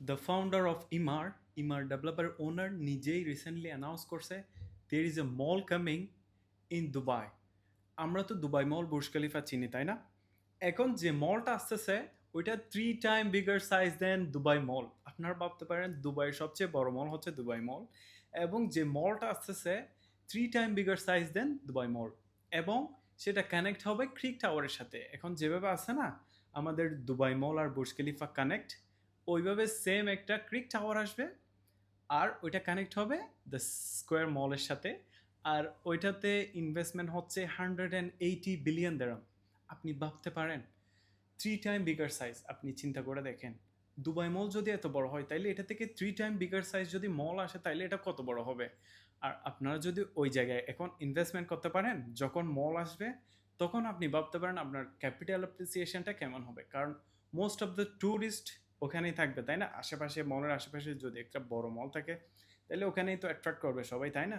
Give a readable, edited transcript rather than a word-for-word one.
The founder of ইমার developer ওনার নিজেই recently announce করছে there is a mall coming in Dubai. আমরা তো Dubai মল Burj Khalifa চিনি, তাই না? এখন যে মলটা আসতেছে ওইটা 3 টাইম বিগার সাইজ দেন দুবাই মল। আপনারা ভাবতে পারেন দুবাইয়ের সবচেয়ে বড় মল হচ্ছে দুবাই মল, এবং যে মলটা আসতেছে 3 টাইম বিগার সাইজ দেন দুবাই মল, এবং সেটা কানেক্ট হবে ক্রিক টাওয়ারের সাথে। এখন যেভাবে আছে না আমাদের দুবাই মল আর বুর্জ খলিফা কানেক্ট, ওইভাবে সেম একটা ক্রিক টাওয়ার আসবে, আর ওইটা কানেক্ট হবে দ্য স্কোয়ার মলের সাথে। আর ওইটাতে ইনভেস্টমেন্ট হচ্ছে 180 বিলিয়ন দেরাম। আপনি ভাবতে পারেন 3 টাইম বিগার সাইজ, আপনি চিন্তা করে দেখেন দুবাই মল যদি এত বড় হয় তাইলে এটা থেকে 3 টাইম বিগার সাইজ যদি মল আসে তাইলে এটা কত বড় হবে। আর আপনারা যদি ওই জায়গায় এখন ইনভেস্টমেন্ট করতে পারেন যখন মল আসবে, তখন আপনি ভাবতে পারেন আপনার ক্যাপিটাল অ্যাপ্রিসিয়েশনটা কেমন হবে, কারণ মোস্ট অফ দ্য ট্যুরিস্ট ওখানেই থাকবে, তাই না? আশেপাশে মলের আশেপাশে যদি একটা বড় মল থাকে তাহলে ওখানেই তো অ্যাট্রাক্ট করবে সবাই, তাই না?